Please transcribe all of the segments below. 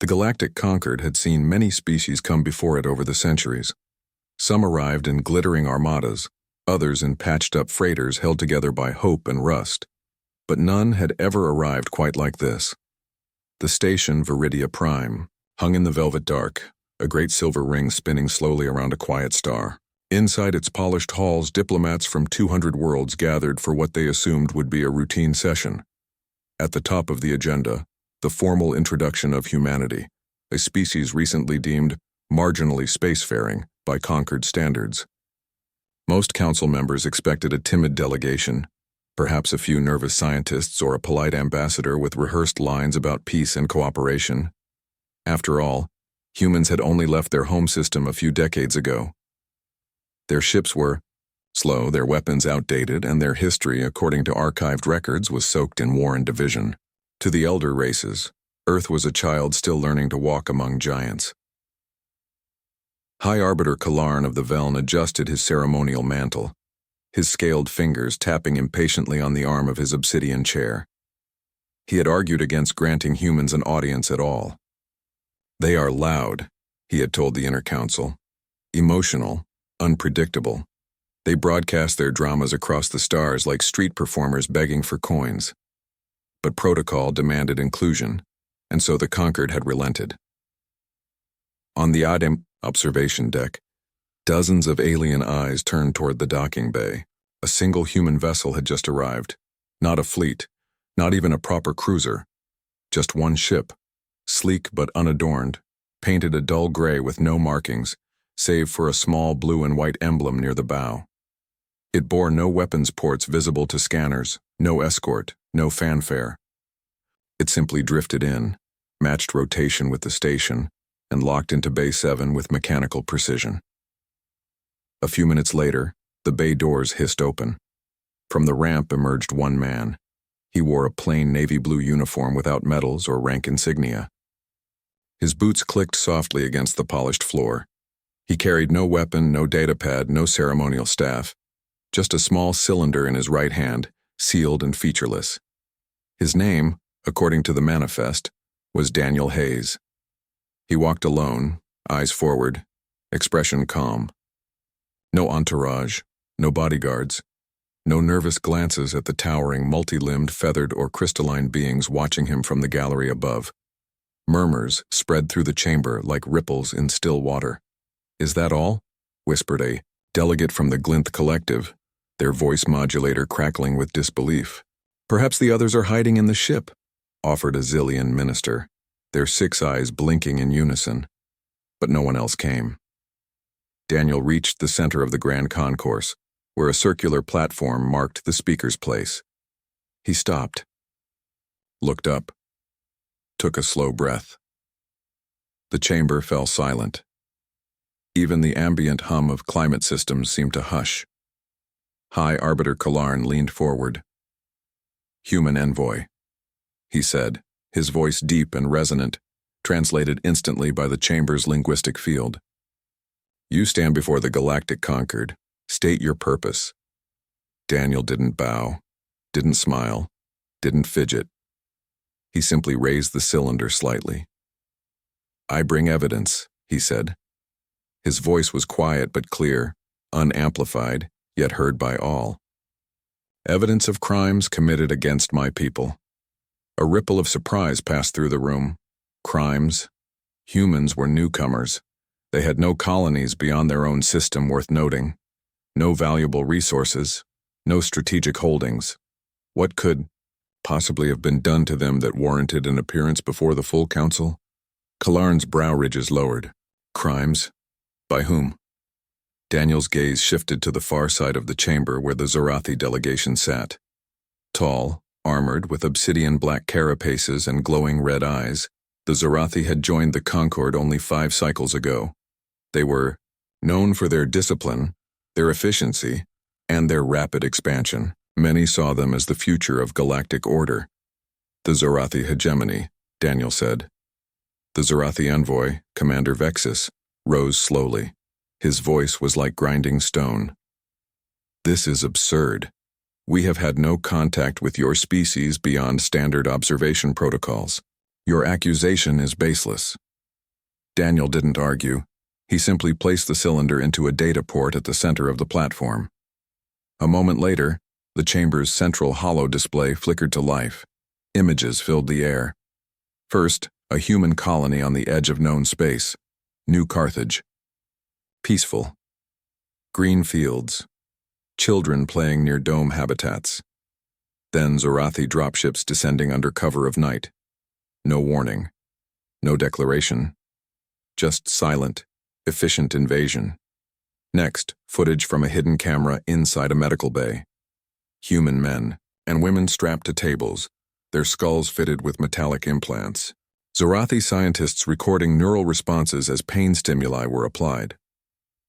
The Galactic Concord had seen many species come before it over the centuries. Some arrived in glittering armadas, others in patched-up freighters held together by hope and rust. But none had ever arrived quite like this. The station Viridia Prime hung in the velvet dark, a great silver ring spinning slowly around a quiet star. Inside its polished halls, diplomats from 200 worlds gathered for what they assumed would be a routine session. At the top of the agenda, the formal introduction of humanity, a species recently deemed marginally spacefaring by Concord standards. Most council members expected a timid delegation, perhaps a few nervous scientists or a polite ambassador with rehearsed lines about peace and cooperation. After all, humans had only left their home system a few decades ago. Their ships were slow, their weapons outdated, and their history, according to archived records, was soaked in war and division. To the elder races, Earth was a child still learning to walk among giants. High Arbiter Kalarn of the Veln adjusted his ceremonial mantle, his scaled fingers tapping impatiently on the arm of his obsidian chair. He had argued against granting humans an audience at all. They are loud, he had told the inner council, emotional, unpredictable. They broadcast their dramas across the stars like street performers begging for coins. But protocol demanded inclusion, and so the Concord had relented. On the Adem observation deck, dozens of alien eyes turned toward the docking bay. A single human vessel had just arrived. Not a fleet, not even a proper cruiser. Just one ship, sleek but unadorned, painted a dull gray with no markings, save for a small blue and white emblem near the bow. It bore no weapons ports visible to scanners, no escort, no fanfare. It simply drifted in, matched rotation with the station, and locked into Bay 7 with mechanical precision. A few minutes later, the bay doors hissed open. From the ramp emerged one man. He wore a plain navy blue uniform without medals or rank insignia. His boots clicked softly against the polished floor. He carried no weapon, no datapad, no ceremonial staff, just a small cylinder in his right hand, sealed and featureless. His name, according to the manifest, was Daniel Hayes. He walked alone, eyes forward, expression calm. No entourage, no bodyguards, no nervous glances at the towering, multi-limbed, feathered, or crystalline beings watching him from the gallery above. Murmurs spread through the chamber like ripples in still water. "Is that all?" whispered a delegate from the Glinth Collective, their voice modulator crackling with disbelief. "Perhaps the others are hiding in the ship," offered a Zillion minister, their 6 eyes blinking in unison. But no one else came. Daniel reached the center of the grand concourse, where a circular platform marked the speaker's place. He stopped, looked up, took a slow breath. The chamber fell silent. Even the ambient hum of climate systems seemed to hush. High Arbiter Kalarn leaned forward. "Human Envoy," he said, his voice deep and resonant, translated instantly by the chamber's linguistic field. "You stand before the Galactic Concord. State your purpose." Daniel didn't bow, didn't smile, didn't fidget. He simply raised the cylinder slightly. "I bring evidence," he said. His voice was quiet but clear, unamplified, yet heard by all. "Evidence of crimes committed against my people." A ripple of surprise passed through the room. Crimes. Humans were newcomers. They had no colonies beyond their own system worth noting, no valuable resources, no strategic holdings. What could possibly have been done to them that warranted an appearance before the full council? Kalarn's brow ridges lowered. Crimes? By whom? Daniel's gaze shifted to the far side of the chamber where the Zorathi delegation sat. Tall, armored with obsidian black carapaces and glowing red eyes, the Zorathi had joined the Concord only 5 cycles ago. They were known for their discipline, their efficiency, and their rapid expansion. Many saw them as the future of galactic order. "The Zorathi hegemony," Daniel said. The Zorathi envoy, Commander Vexus, rose slowly. His voice was like grinding stone. "This is absurd. We have had no contact with your species beyond standard observation protocols. Your accusation is baseless. Daniel didn't argue. He simply placed the cylinder into a data port at the center of the platform. A moment later, the chamber's central holo display flickered to life. Images filled the air. First, a human colony on the edge of known space, New Carthage. Peaceful. Green fields. Children playing near dome habitats. Then Zorathi dropships descending under cover of night. No warning. No declaration. Just silent, efficient invasion. Next, footage from a hidden camera inside a medical bay. Human men and women strapped to tables, their skulls fitted with metallic implants. Zorathi scientists recording neural responses as pain stimuli were applied.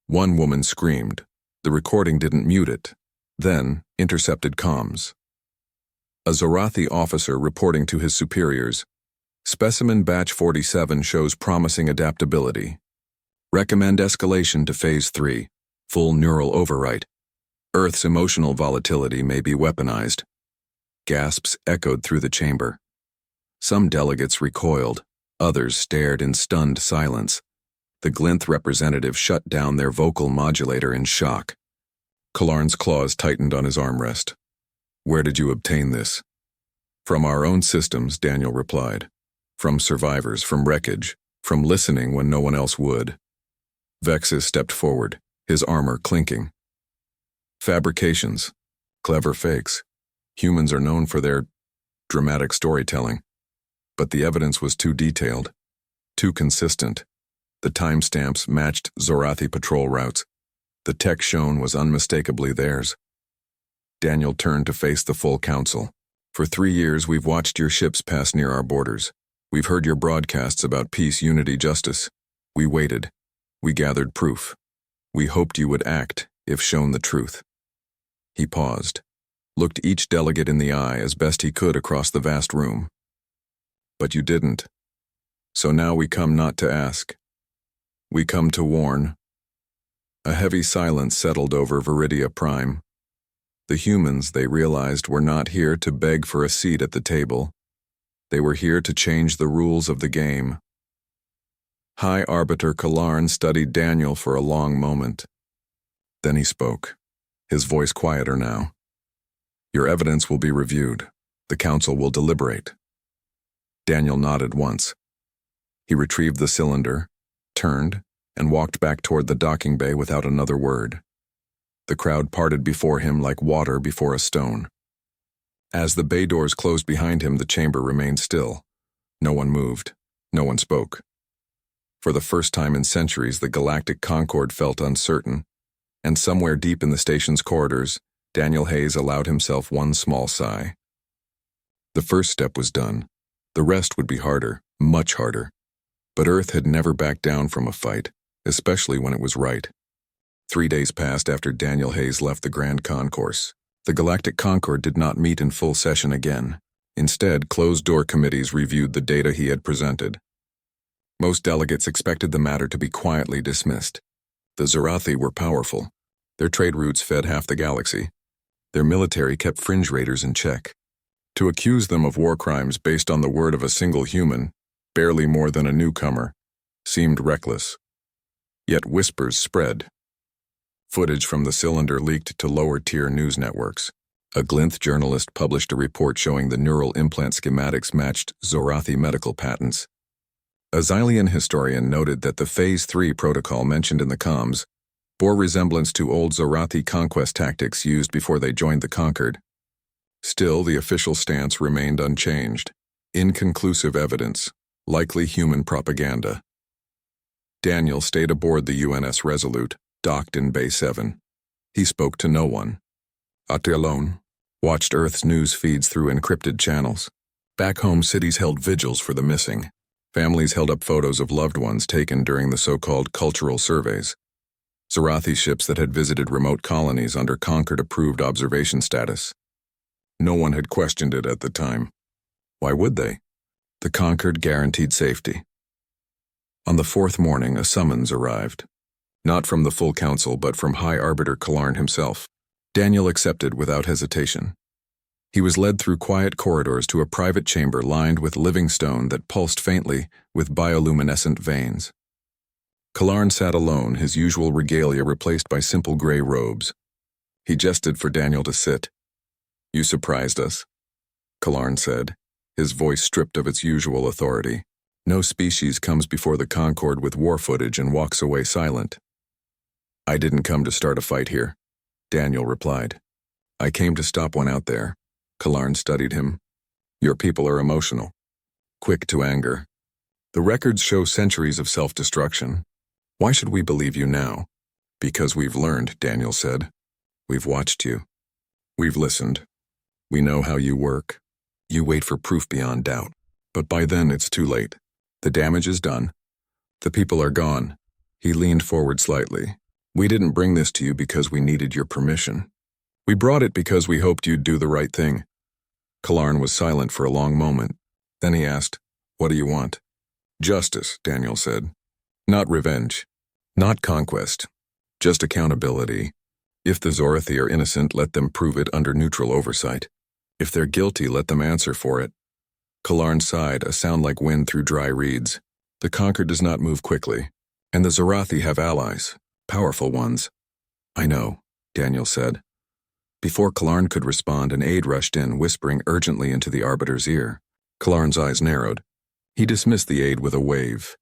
One woman screamed. The recording didn't mute it. Then, intercepted comms. A Zorathi officer reporting to his superiors. Specimen batch 47 shows promising adaptability. Recommend escalation to Phase 3, full neural overwrite. Earth's emotional volatility may be weaponized. Gasps echoed through the chamber. Some delegates recoiled, others stared in stunned silence. The Glinth representative shut down their vocal modulator in shock. Kalarn's claws tightened on his armrest. Where did you obtain this? From our own systems, Daniel replied. From survivors, from wreckage, from listening when no one else would. Vexus stepped forward, his armor clinking. Fabrications. Clever fakes. Humans are known for their dramatic storytelling. But the evidence was too detailed, too consistent. The timestamps matched Zorathi patrol routes. The tech shown was unmistakably theirs. Daniel turned to face the full council. For 3 years, we've watched your ships pass near our borders. We've heard your broadcasts about peace, unity, justice. We waited. We gathered proof. We hoped you would act, if shown the truth. He paused, looked each delegate in the eye as best he could across the vast room. But you didn't. So now we come not to ask. We come to warn. A heavy silence settled over Viridia Prime. The humans, they realized, were not here to beg for a seat at the table. They were here to change the rules of the game. High Arbiter Kalarn studied Daniel for a long moment. Then he spoke, his voice quieter now. Your evidence will be reviewed. The council will deliberate. Daniel nodded once. He retrieved the cylinder, turned, and walked back toward the docking bay without another word. The crowd parted before him like water before a stone. As the bay doors closed behind him, the chamber remained still. No one moved. No one spoke. For the first time in centuries, the Galactic Concord felt uncertain, and somewhere deep in the station's corridors, Daniel Hayes allowed himself one small sigh. The first step was done. The rest would be harder, much harder. But Earth had never backed down from a fight, especially when it was right. 3 days passed after Daniel Hayes left the Grand Concourse. The Galactic Concord did not meet in full session again. Instead, closed-door committees reviewed the data he had presented. Most delegates expected the matter to be quietly dismissed. The Zorathi were powerful. Their trade routes fed half the galaxy. Their military kept fringe raiders in check. To accuse them of war crimes based on the word of a single human, barely more than a newcomer, seemed reckless. Yet whispers spread. Footage from the cylinder leaked to lower-tier news networks. A Glinth journalist published a report showing the neural implant schematics matched Zorathi medical patents. A Xylian historian noted that the Phase 3 protocol mentioned in the comms bore resemblance to old Zorathi conquest tactics used before they joined the Conquered. Still, the official stance remained unchanged. Inconclusive evidence, likely human propaganda. Daniel stayed aboard the UNS Resolute, docked in Bay 7. He spoke to no one. Alone, watched Earth's news feeds through encrypted channels. Back home, cities held vigils for the missing. Families held up photos of loved ones taken during the so-called cultural surveys. Zorathi ships that had visited remote colonies under Conquered-approved observation status. No one had questioned it at the time. Why would they? The Conquered guaranteed safety. On the 4th morning, a summons arrived. Not from the full council, but from High Arbiter Kalarn himself. Daniel accepted without hesitation. He was led through quiet corridors to a private chamber lined with living stone that pulsed faintly with bioluminescent veins. Kalarn sat alone, his usual regalia replaced by simple gray robes. He gestured for Daniel to sit. "You surprised us," Kalarn said, his voice stripped of its usual authority. No species comes before the Concord with war footage and walks away silent. "I didn't come to start a fight here," Daniel replied. "I came to stop one out there." Kalarn studied him. "Your people are emotional, quick to anger. The records show centuries of self-destruction. Why should we believe you now?" "Because we've learned," Daniel said. "We've watched you. We've listened. We know how you work. You wait for proof beyond doubt. But by then it's too late. The damage is done. The people are gone." He leaned forward slightly. "We didn't bring this to you because we needed your permission. We brought it because we hoped you'd do the right thing." Kalarn was silent for a long moment. Then he asked, "What do you want?" "Justice," Daniel said. "Not revenge. Not conquest. Just accountability. If the Zorathi are innocent, let them prove it under neutral oversight. If they're guilty, let them answer for it." Kalarn sighed, a sound like wind through dry reeds. "The Conquered does not move quickly, and the Zorathi have allies, powerful ones." "I know," Daniel said. Before Kalarn could respond, an aide rushed in, whispering urgently into the Arbiter's ear. Kalarn's eyes narrowed. He dismissed the aide with a wave.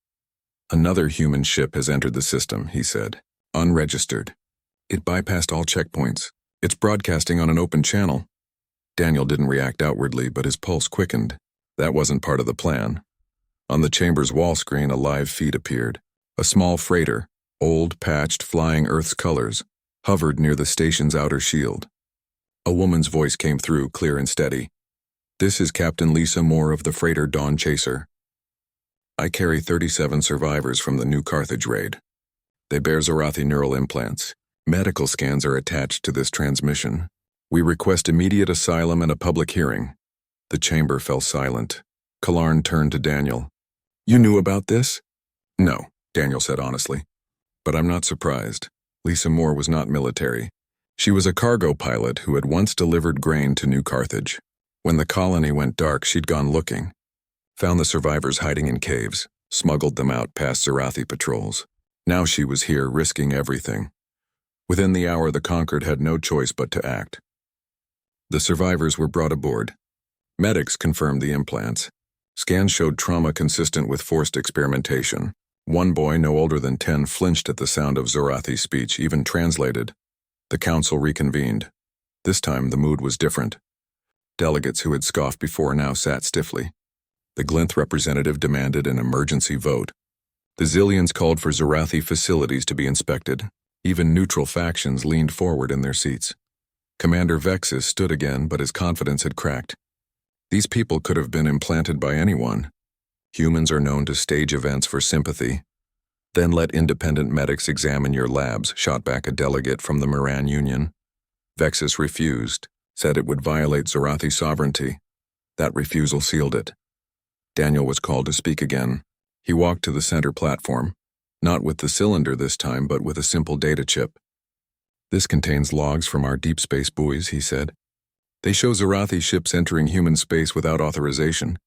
"Another human ship has entered the system," he said. "Unregistered. It bypassed all checkpoints. It's broadcasting on an open channel." Daniel didn't react outwardly, but his pulse quickened. That wasn't part of the plan. On the chamber's wall screen, a live feed appeared. A small freighter, old, patched, flying Earth's colors, hovered near the station's outer shield. A woman's voice came through, clear and steady. "This is Captain Lisa Moore of the freighter Dawn Chaser. I carry 37 survivors from the New Carthage raid. They bear Zorathi neural implants. Medical scans are attached to this transmission. We request immediate asylum and a public hearing." The chamber fell silent. Kalarn turned to Daniel. "You knew about this?" "No," Daniel said honestly. "But I'm not surprised. Lisa Moore was not military. She was a cargo pilot who had once delivered grain to New Carthage. When the colony went dark, she'd gone looking. Found the survivors hiding in caves, smuggled them out past Zorathi patrols. Now she was here, risking everything. Within the hour, the Conquered had no choice but to act. The survivors were brought aboard. Medics confirmed the implants. Scans showed trauma consistent with forced experimentation. One boy, no older than 10, flinched at the sound of Zorathi speech, even translated. The council reconvened. This time, the mood was different. Delegates who had scoffed before now sat stiffly. The Glinth representative demanded an emergency vote. The Zillions called for Zorathi facilities to be inspected. Even neutral factions leaned forward in their seats. Commander Vexus stood again, but his confidence had cracked. These people could have been implanted by anyone. Humans are known to stage events for sympathy. "Then let independent medics examine your labs," shot back a delegate from the Moran Union. Vexus refused, said it would violate Zorathi sovereignty. That refusal sealed it. Daniel was called to speak again. He walked to the center platform, not with the cylinder this time, but with a simple data chip. "This contains logs from our deep space buoys," he said. "They show Zorathi ships entering human space without authorization.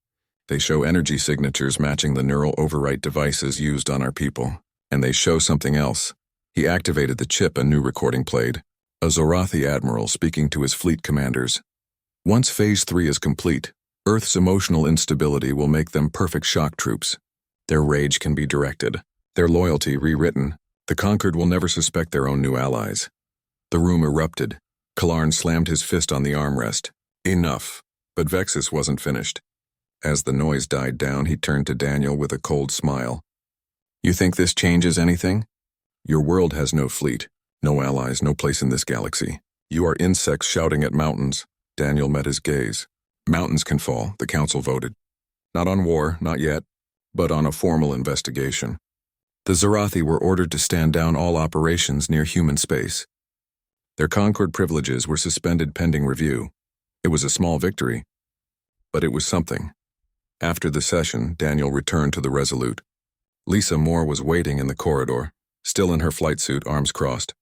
They show energy signatures matching the neural overwrite devices used on our people. And they show something else." He activated the chip, a new recording played. A Zorathi admiral speaking to his fleet commanders. "Once Phase 3 is complete, Earth's emotional instability will make them perfect shock troops. Their rage can be directed, their loyalty rewritten. The Conquered will never suspect their own new allies." The room erupted. Kalarn slammed his fist on the armrest. Enough. But Vexus wasn't finished. As the noise died down, he turned to Daniel with a cold smile. "You think this changes anything? Your world has no fleet, no allies, no place in this galaxy. You are insects shouting at mountains." Daniel met his gaze. "Mountains can fall," the council voted. "Not on war, not yet, but on a formal investigation." The Zorathi were ordered to stand down all operations near human space. Their Concord privileges were suspended pending review. It was a small victory, but it was something. After the session, Daniel returned to the Resolute. Lisa Moore was waiting in the corridor, still in her flight suit, arms crossed.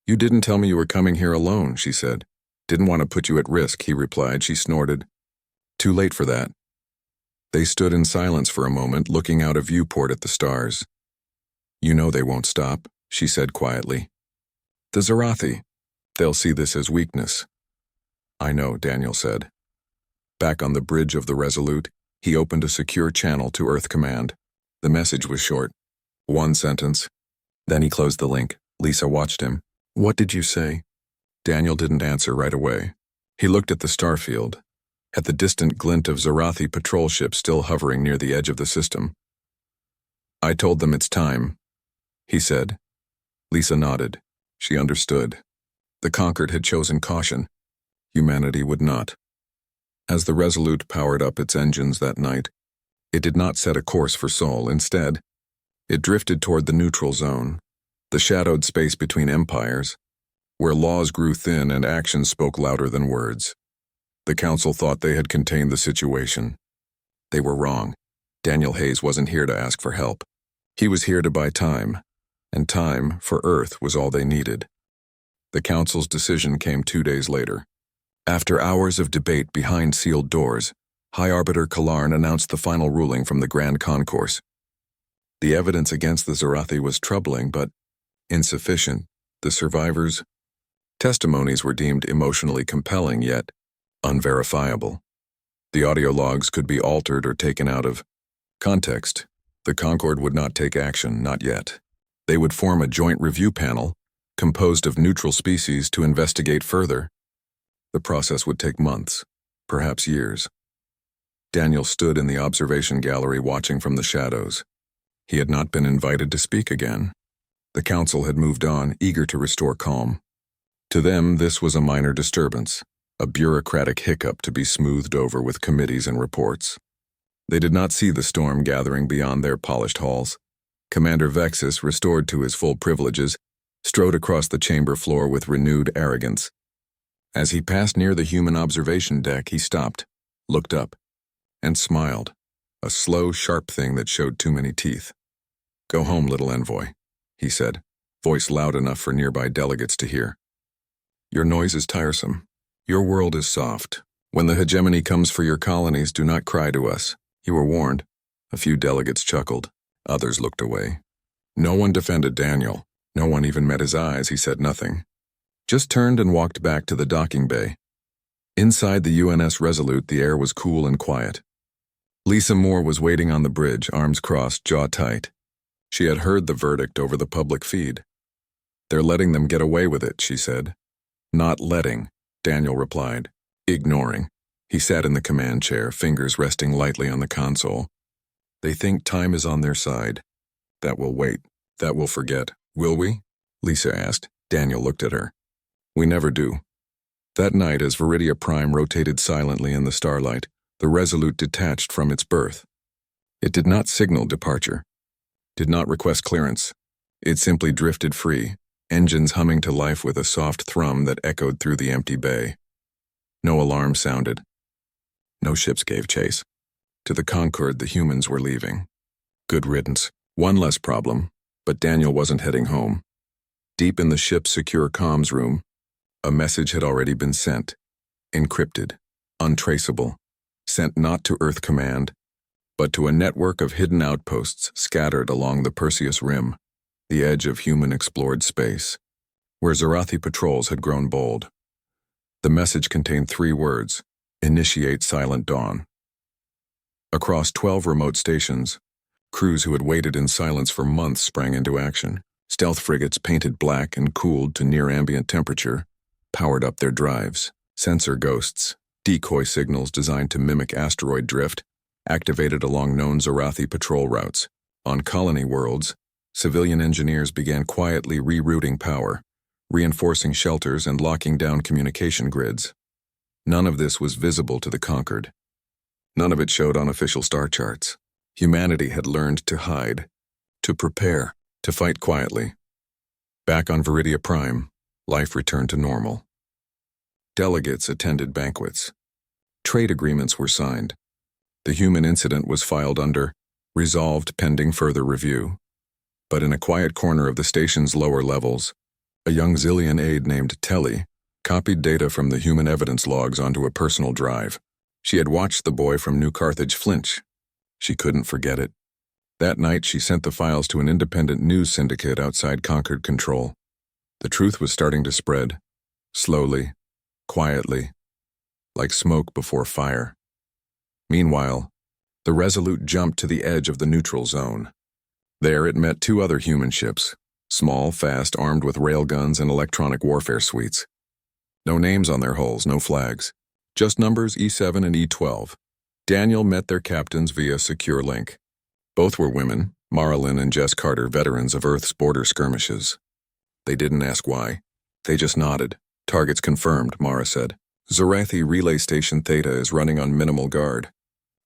"You didn't tell me you were coming here alone," she said. Didn't want to put you at risk, he replied. She snorted. Too late for that. They stood in silence for a moment, looking out a viewport at the stars. You know they won't stop, she said quietly. The Zarathi. They'll see this as weakness. I know, Daniel said. Back on the bridge of the Resolute, he opened a secure channel to Earth Command. The message was short. One sentence. Then he closed the link. Lisa watched him. What did you say? Daniel didn't answer right away. He looked at the starfield, at the distant glint of Zarathi patrol ships still hovering near the edge of the system. I told them it's time, he said. Lisa nodded. She understood. The Conquered had chosen caution. Humanity would not. As the Resolute powered up its engines that night, it did not set a course for Sol. Instead, it drifted toward the neutral zone, the shadowed space between empires, where laws grew thin and actions spoke louder than words. The Council thought they had contained the situation. They were wrong. Daniel Hayes wasn't here to ask for help. He was here to buy time, and time, for Earth, was all they needed. The Council's decision came 2 days later. After hours of debate behind sealed doors, High Arbiter Kalarn announced the final ruling from the Grand Concourse. The evidence against the Zarathi was troubling, but insufficient. The survivors' testimonies were deemed emotionally compelling, yet unverifiable. The audio logs could be altered or taken out of context. The Concord would not take action, not yet. They would form a joint review panel, composed of neutral species, to investigate further. The process would take months, perhaps years. Daniel stood in the observation gallery watching from the shadows. He had not been invited to speak again. The Council had moved on, eager to restore calm. To them, this was a minor disturbance, a bureaucratic hiccup to be smoothed over with committees and reports. They did not see the storm gathering beyond their polished halls. Commander Vexus, restored to his full privileges, strode across the chamber floor with renewed arrogance. As he passed near the human observation deck, he stopped, looked up, and smiled, a slow, sharp thing that showed too many teeth. Go home, little envoy, he said, voice loud enough for nearby delegates to hear. Your noise is tiresome. Your world is soft. When the hegemony comes for your colonies, do not cry to us. You were warned. A few delegates chuckled. Others looked away. No one defended Daniel. No one even met his eyes. He said nothing. Just turned and walked back to the docking bay. Inside the UNS Resolute, the air was cool and quiet. Lisa Moore was waiting on the bridge, arms crossed, jaw tight. She had heard the verdict over the public feed. They're letting them get away with it, she said. Not letting, Daniel replied, ignoring. He sat in the command chair, fingers resting lightly on the console. They think time is on their side. That will wait. That will forget. Will we? Lisa asked. Daniel looked at her. We never do. That night, as Viridia Prime rotated silently in the starlight, the Resolute detached from its berth. It did not signal departure, did not request clearance. It simply drifted free, engines humming to life with a soft thrum that echoed through the empty bay. No alarm sounded. No ships gave chase. To the Concord, the humans were leaving. Good riddance. One less problem, but Daniel wasn't heading home. Deep in the ship's secure comms room, a message had already been sent, encrypted, untraceable, sent not to Earth Command, but to a network of hidden outposts scattered along the Perseus Rim, the edge of human-explored space, where Zarathi patrols had grown bold. The message contained 3 words: initiate Silent Dawn. Across 12 remote stations, crews who had waited in silence for months sprang into action. Stealth frigates painted black and cooled to near-ambient temperature powered up their drives. Sensor ghosts, decoy signals designed to mimic asteroid drift, activated along known Zarathi patrol routes. On colony worlds, civilian engineers began quietly rerouting power, reinforcing shelters and locking down communication grids. None of this was visible to the Conquered. None of it showed on official star charts. Humanity had learned to hide, to prepare, to fight quietly. Back on Viridia Prime, life returned to normal. Delegates attended banquets. Trade agreements were signed. The human incident was filed under resolved pending further review. But in a quiet corner of the station's lower levels, a young Zillion aide named Telly, copied data from the human evidence logs onto a personal drive. She had watched the boy from New Carthage flinch. She couldn't forget it. That night, she sent the files to an independent news syndicate outside Concord Control. The truth was starting to spread, slowly, quietly, like smoke before fire. Meanwhile, the Resolute jumped to the edge of the neutral zone. There it met two other human ships, small, fast, armed with railguns and electronic warfare suites. No names on their hulls, no flags. Just numbers E7 and E12. Daniel met their captains via secure link. Both were women, Marilyn and Jess Carter, veterans of Earth's border skirmishes. They didn't ask why. They just nodded. Targets confirmed, Mara said. Zorathi Relay Station Theta is running on minimal guard.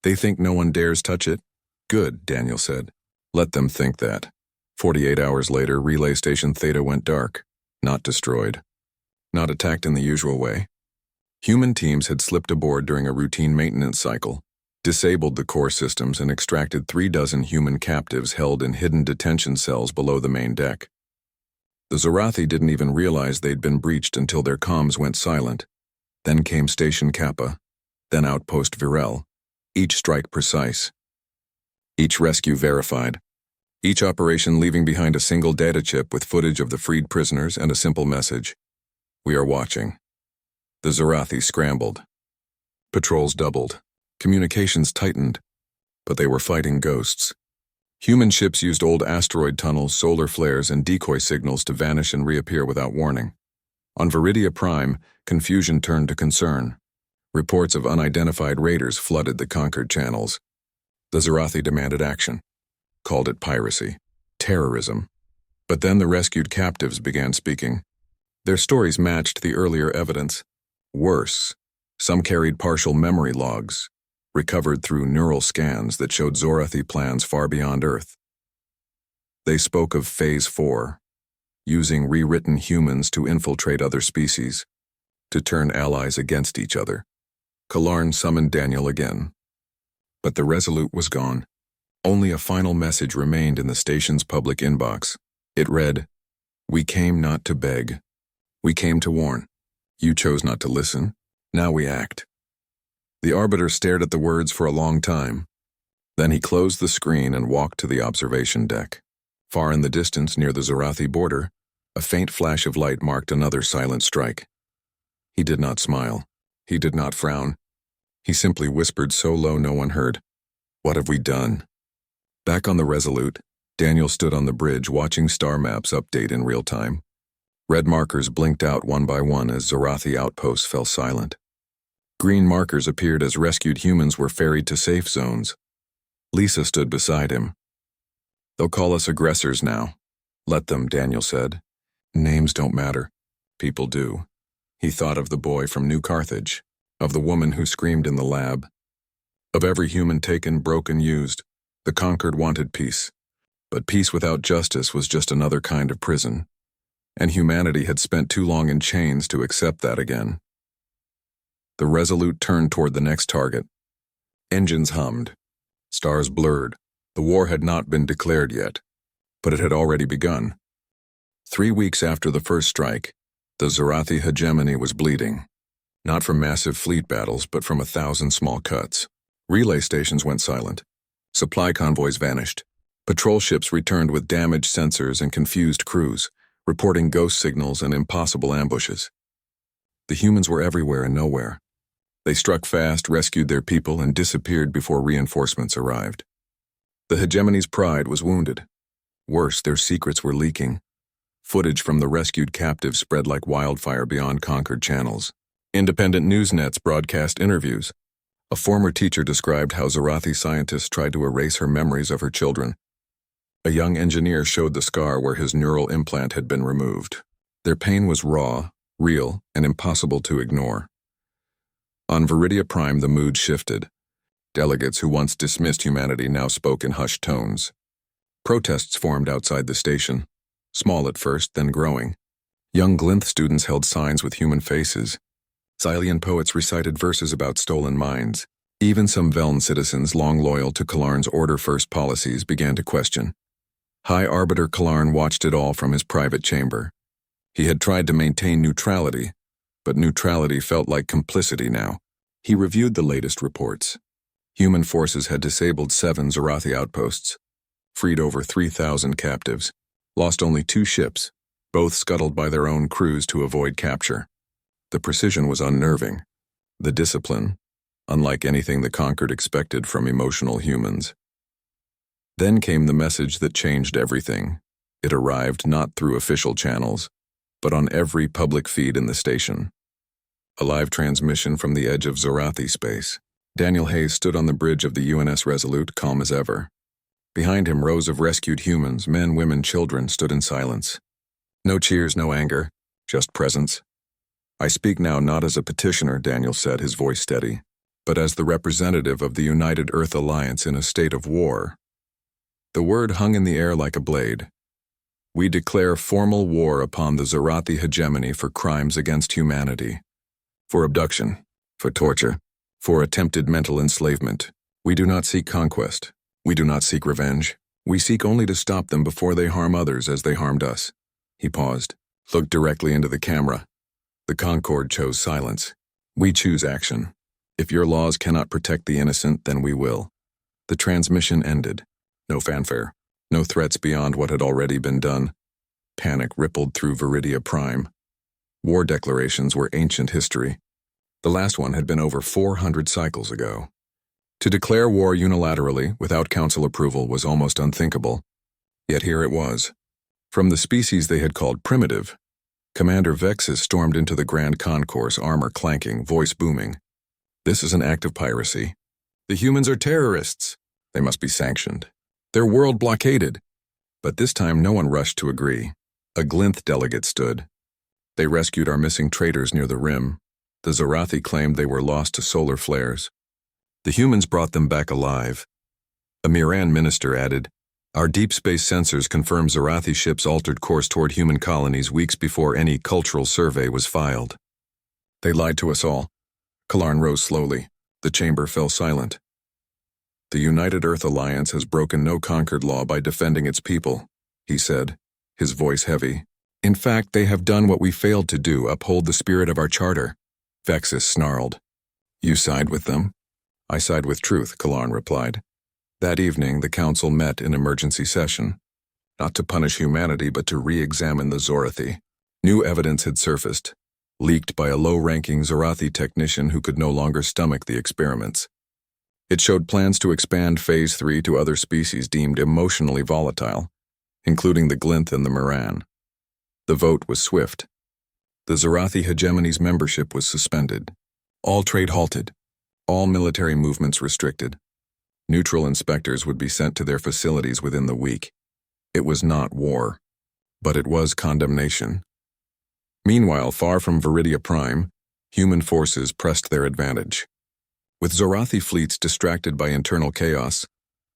They think no one dares touch it? Good, Daniel said. Let them think that. 48 hours later, Relay Station Theta went dark. Not destroyed. Not attacked in the usual way. Human teams had slipped aboard during a routine maintenance cycle, disabled the core systems, and extracted 36 human captives held in hidden detention cells below the main deck. The Zorathi didn't even realize they'd been breached until their comms went silent. Then came Station Kappa, then Outpost Virel, each strike precise. Each rescue verified. Each operation leaving behind a single data chip with footage of the freed prisoners and a simple message. We are watching. The Zorathi scrambled. Patrols doubled. Communications tightened. But they were fighting ghosts. Human ships used old asteroid tunnels, solar flares, and decoy signals to vanish and reappear without warning. On Viridia Prime, confusion turned to concern. Reports of unidentified raiders flooded the Concord channels. The Zorathi demanded action. Called it piracy. Terrorism. But then the rescued captives began speaking. Their stories matched the earlier evidence. Worse, some carried partial memory logs, recovered through neural scans that showed Zorathi plans far beyond Earth. They spoke of Phase 4, using rewritten humans to infiltrate other species, to turn allies against each other. Kalarn summoned Daniel again. But the Resolute was gone. Only a final message remained in the station's public inbox. It read, "We came not to beg. We came to warn. You chose not to listen. Now we act." The Arbiter stared at the words for a long time. Then he closed the screen and walked to the observation deck. Far in the distance, near the Zorathi border, a faint flash of light marked another silent strike. He did not smile. He did not frown. He simply whispered so low no one heard. "What have we done?" Back on the Resolute, Daniel stood on the bridge watching star maps update in real time. Red markers blinked out one by one as Zorathi outposts fell silent. Green markers appeared as rescued humans were ferried to safe zones. Lisa stood beside him. "They'll call us aggressors now." "Let them," Daniel said. "Names don't matter. People do." He thought of the boy from New Carthage, of the woman who screamed in the lab, of every human taken, broken, used. The Conquered wanted peace. But peace without justice was just another kind of prison. And humanity had spent too long in chains to accept that again. The Resolute turned toward the next target. Engines hummed. Stars blurred. The war had not been declared yet, but it had already begun. 3 weeks after the first strike, the Zorathi hegemony was bleeding. Not from massive fleet battles, but from 1,000 small cuts. Relay stations went silent. Supply convoys vanished. Patrol ships returned with damaged sensors and confused crews, reporting ghost signals and impossible ambushes. The humans were everywhere and nowhere. They struck fast, rescued their people, and disappeared before reinforcements arrived. The hegemony's pride was wounded. Worse, their secrets were leaking. Footage from the rescued captives spread like wildfire beyond Concord channels. Independent news nets broadcast interviews. A former teacher described how Zorathi scientists tried to erase her memories of her children. A young engineer showed the scar where his neural implant had been removed. Their pain was raw, real, and impossible to ignore. On Viridia Prime, the mood shifted. Delegates who once dismissed humanity now spoke in hushed tones. Protests formed outside the station, small at first, then growing. Young Glinth students held signs with human faces. Xylian poets recited verses about stolen minds. Even some Veln citizens long loyal to Kalarn's order-first policies began to question. High Arbiter Kalarn watched it all from his private chamber. He had tried to maintain neutrality, but neutrality felt like complicity now. He reviewed the latest reports. Human forces had disabled 7 Zorathi outposts, freed over 3,000 captives, lost only 2 ships, both scuttled by their own crews to avoid capture. The precision was unnerving. The discipline, unlike anything the Conquered expected from emotional humans. Then came the message that changed everything. It arrived not through official channels, but on every public feed in the station. A live transmission from the edge of Zorathi space. Daniel Hayes stood on the bridge of the UNS Resolute, calm as ever. Behind him, rows of rescued humans, men, women, children, stood in silence. No cheers, no anger, just presence. "I speak now not as a petitioner," Daniel said, his voice steady, "but as the representative of the United Earth Alliance in a state of war." The word hung in the air like a blade. "We declare formal war upon the Zorathi hegemony for crimes against humanity. For abduction, for torture, for attempted mental enslavement. We do not seek conquest. We do not seek revenge. We seek only to stop them before they harm others as they harmed us." He paused, looked directly into the camera. The Concord chose silence. "We choose action. If your laws cannot protect the innocent, then we will." The transmission ended. No fanfare. No threats beyond what had already been done. Panic rippled through Viridia Prime. War declarations were ancient history. The last one had been over 400 cycles ago. To declare war unilaterally, without council approval, was almost unthinkable. Yet here it was. From the species they had called primitive, Commander Vexus stormed into the Grand Concourse, armor clanking, voice booming. "This is an act of piracy. The humans are terrorists. They must be sanctioned. Their world blockaded." But this time no one rushed to agree. A Glinth delegate stood. "They rescued our missing traders near the rim. The Zorathi claimed they were lost to solar flares. The humans brought them back alive." A Miran minister added, "Our deep space sensors confirm Zorathi ships altered course toward human colonies weeks before any cultural survey was filed." "They lied to us all." Kalarn rose slowly. The chamber fell silent. "The United Earth Alliance has broken no Conquered law by defending its people," he said, his voice heavy. "In fact, they have done what we failed to do, uphold the spirit of our charter." Vexus snarled. "You side with them?" "I side with truth," Kalarn replied. That evening, the council met in emergency session, not to punish humanity but to re-examine the Zorathi. New evidence had surfaced, leaked by a low-ranking Zorathi technician who could no longer stomach the experiments. It showed plans to expand Phase 3 to other species deemed emotionally volatile, including the Glinth and the Miran. The vote was swift. The Zorathi hegemony's membership was suspended. All trade halted. All military movements restricted. Neutral inspectors would be sent to their facilities within the week. It was not war, but it was condemnation. Meanwhile, far from Viridia Prime, human forces pressed their advantage. With Zorathi fleets distracted by internal chaos,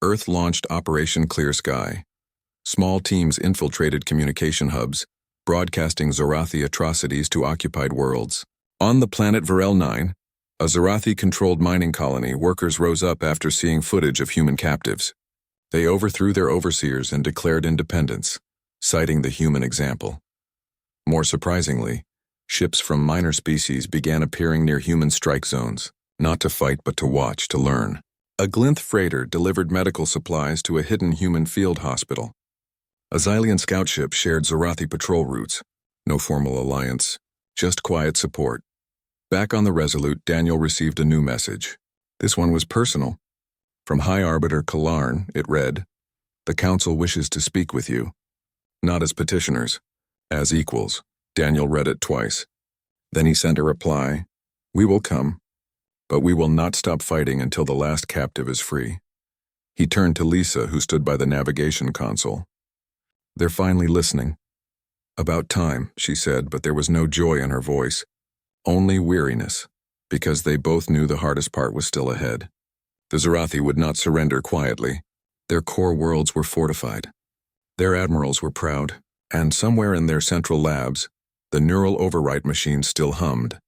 Earth launched Operation Clear Sky. Small teams infiltrated communication hubs, broadcasting Zorathi atrocities to occupied worlds. On the planet Varel 9, a Zorathi-controlled mining colony, workers rose up after seeing footage of human captives. They overthrew their overseers and declared independence, citing the human example. More surprisingly, ships from minor species began appearing near human strike zones, not to fight but to watch, to learn. A Glinth freighter delivered medical supplies to a hidden human field hospital. A Xylian scout ship shared Zorathi patrol routes. No formal alliance, just quiet support. Back on the Resolute, Daniel received a new message. This one was personal. From High Arbiter Kalarn, it read, "The Council wishes to speak with you. Not as petitioners, as equals." Daniel read it twice. Then he sent a reply, "We will come, but we will not stop fighting until the last captive is free." He turned to Lisa, who stood by the navigation console. "They're finally listening." "About time," she said, but there was no joy in her voice. Only weariness, because they both knew the hardest part was still ahead. The Zorathi would not surrender quietly. Their core worlds were fortified. Their admirals were proud, and somewhere in their central labs, the neural overwrite machine still hummed.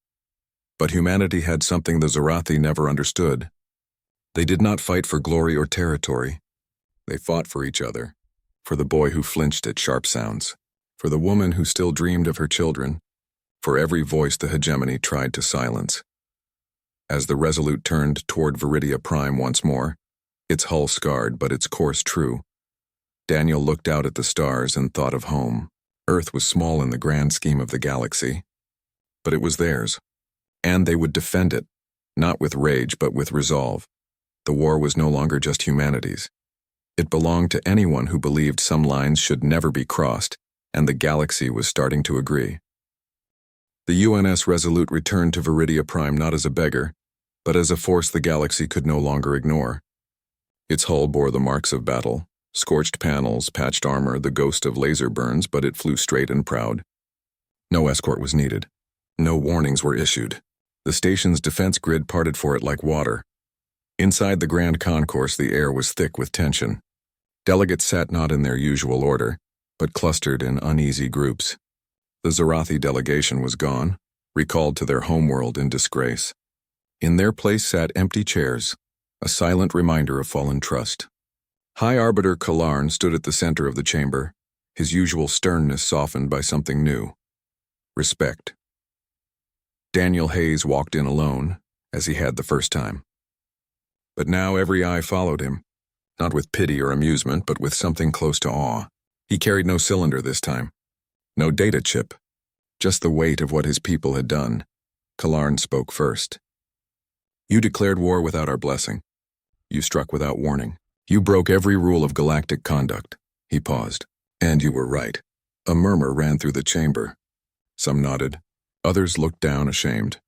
But humanity had something the Zorathi never understood. They did not fight for glory or territory. They fought for each other, for the boy who flinched at sharp sounds, for the woman who still dreamed of her children, for every voice the hegemony tried to silence. As the Resolute turned toward Viridia Prime once more, its hull scarred but its course true, Daniel looked out at the stars and thought of home. Earth was small in the grand scheme of the galaxy, but it was theirs, and they would defend it, not with rage but with resolve. The war was no longer just humanity's. It belonged to anyone who believed some lines should never be crossed, and the galaxy was starting to agree. The UNS Resolute returned to Viridia Prime not as a beggar, but as a force the galaxy could no longer ignore. Its hull bore the marks of battle, scorched panels, patched armor, the ghost of laser burns, but it flew straight and proud. No escort was needed. No warnings were issued. The station's defense grid parted for it like water. Inside the Grand Concourse, the air was thick with tension. Delegates sat not in their usual order, but clustered in uneasy groups. The Zarathi delegation was gone, recalled to their homeworld in disgrace. In their place sat empty chairs, a silent reminder of fallen trust. High Arbiter Kalarn stood at the center of the chamber, his usual sternness softened by something new. Respect. Daniel Hayes walked in alone, as he had the first time. But now every eye followed him, not with pity or amusement, but with something close to awe. He carried no cylinder this time, no data chip, just the weight of what his people had done. Kalarn spoke first. You declared war without our blessing. You struck without warning. You broke every rule of galactic conduct. He paused. And you were right. A murmur ran through the chamber. Some nodded. Others looked down, ashamed.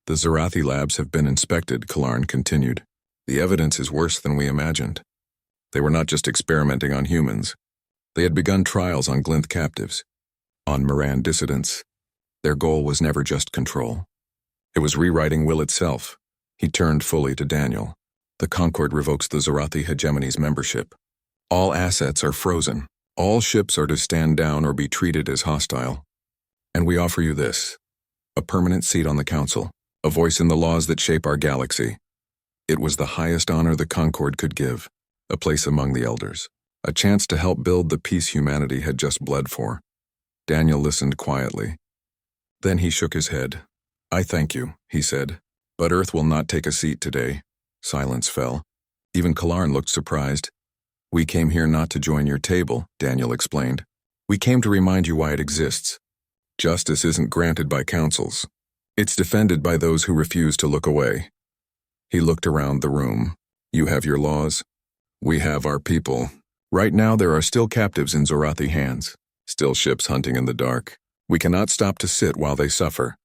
The Zarathi labs have been inspected, Kalarn continued. The evidence is worse than we imagined. They were not just experimenting on humans. They had begun trials on Glinth captives, on Moran dissidents. Their goal was never just control. It was rewriting will itself. He turned fully to Daniel. The Concord revokes the Zarathi hegemony's membership. All assets are frozen. All ships are to stand down or be treated as hostile. And we offer you this: a permanent seat on the Council, a voice in the laws that shape our galaxy. It was the highest honor the Concord could give, a place among the elders, a chance to help build the peace humanity had just bled for. Daniel listened quietly. Then he shook his head. I thank you, he said, but Earth will not take a seat today. Silence fell. Even Kalarn looked surprised. We came here not to join your table, Daniel explained. We came to remind you why it exists. Justice isn't granted by councils. It's defended by those who refuse to look away. He looked around the room. You have your laws. We have our people. Right now there are still captives in Zarathi hands, still ships hunting in the dark. We cannot stop to sit while they suffer.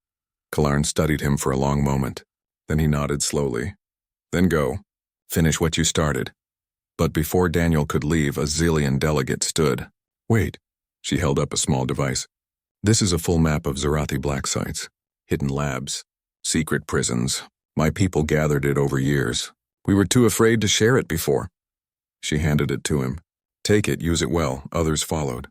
Kalarn studied him for a long moment. Then he nodded slowly. Then go. Finish what you started. But before Daniel could leave, a Zillion delegate stood. Wait. She held up a small device. This is a full map of Zarathi black sites, hidden labs, secret prisons. My people gathered it over years. We were too afraid to share it before. She handed it to him. Take it, use it well. Others followed.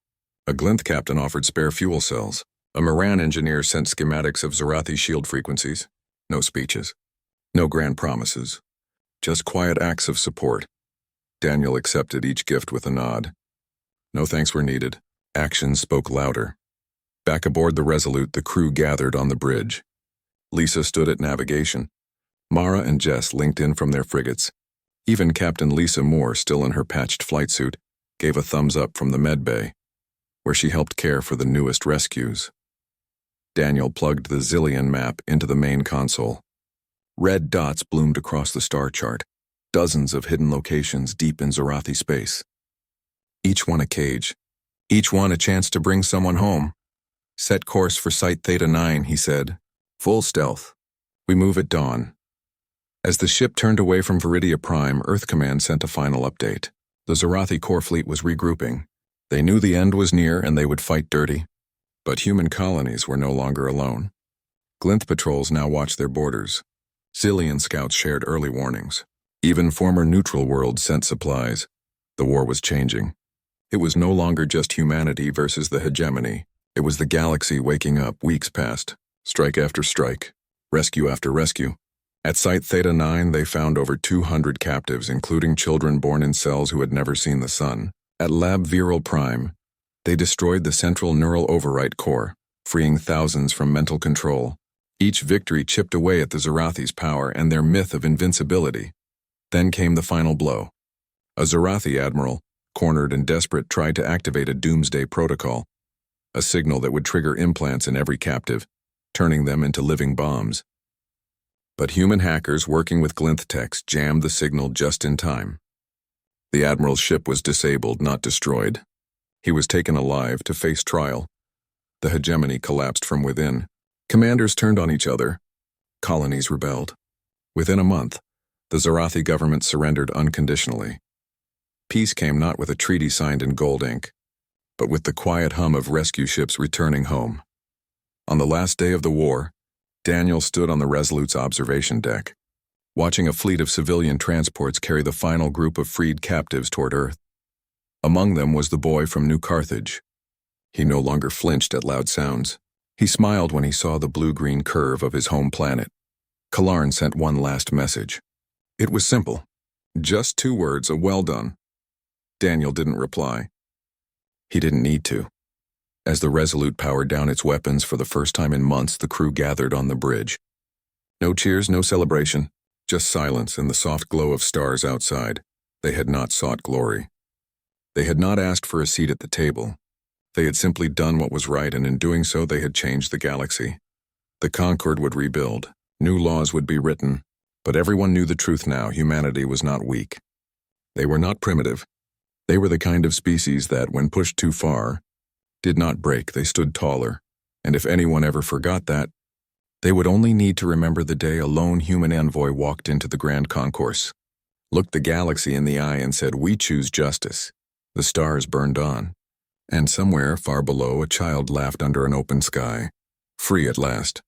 A Glinth captain offered spare fuel cells. A Moran engineer sent schematics of Zarathi shield frequencies. No speeches. No grand promises. Just quiet acts of support. Daniel accepted each gift with a nod. No thanks were needed. Actions spoke louder. Back aboard the Resolute, the crew gathered on the bridge. Lisa stood at navigation. Mara and Jess linked in from their frigates. Even Captain Lisa Moore, still in her patched flight suit, gave a thumbs up from the med bay, where she helped care for the newest rescues. Daniel plugged the Zillion map into the main console. Red dots bloomed across the star chart, dozens of hidden locations deep in Zarathi space. Each one a cage, each one a chance to bring someone home. Set course for Site Theta 9, he said. Full stealth. We move at dawn. As the ship turned away from Viridia Prime, Earth Command sent a final update. The Zarathi core fleet was regrouping. They knew the end was near and they would fight dirty. But human colonies were no longer alone. Glinth patrols now watched their borders. Zillion scouts shared early warnings. Even former neutral worlds sent supplies. The war was changing. It was no longer just humanity versus the hegemony. It was the galaxy waking up. Weeks passed. Strike after strike. Rescue after rescue. At Site Theta 9, they found over 200 captives, including children born in cells who had never seen the sun. At Lab Viral Prime, they destroyed the central neural overwrite core. freeing thousands from mental control. Each victory chipped away at the Zorathi's power and their myth of invincibility. Then came the final blow. A Zorathi admiral, cornered and desperate, tried to activate a doomsday protocol, a signal that would trigger implants in every captive, turning them into living bombs. But human hackers working with Glinth techs jammed the signal just in time. The admiral's ship was disabled, not destroyed. He was taken alive to face trial. The hegemony collapsed from within. Commanders turned on each other. Colonies rebelled. Within a month, the Zorathi government surrendered unconditionally. Peace came not with a treaty signed in gold ink, but with the quiet hum of rescue ships returning home. On the last day of the war, Daniel stood on the Resolute's observation deck, watching a fleet of civilian transports carry the final group of freed captives toward Earth. Among them was the boy from New Carthage. He no longer flinched at loud sounds. He smiled when he saw the blue-green curve of his home planet. Kalarn sent one last message. It was simple. Just 2 words, a well done. Daniel didn't reply. He didn't need to. As the Resolute powered down its weapons for the first time in months, the crew gathered on the bridge. No cheers, no celebration, just silence and the soft glow of stars outside. They had not sought glory. They had not asked for a seat at the table. They had simply done what was right, and in doing so they had changed the galaxy. The Concord would rebuild. New laws would be written. But everyone knew the truth now. Humanity was not weak. They were not primitive. They were the kind of species that, when pushed too far, did not break. They stood taller. And if anyone ever forgot that, they would only need to remember the day a lone human envoy walked into the Grand Concourse, looked the galaxy in the eye and said, "We choose justice." The stars burned on. And somewhere far below, a child laughed under an open sky. Free at last.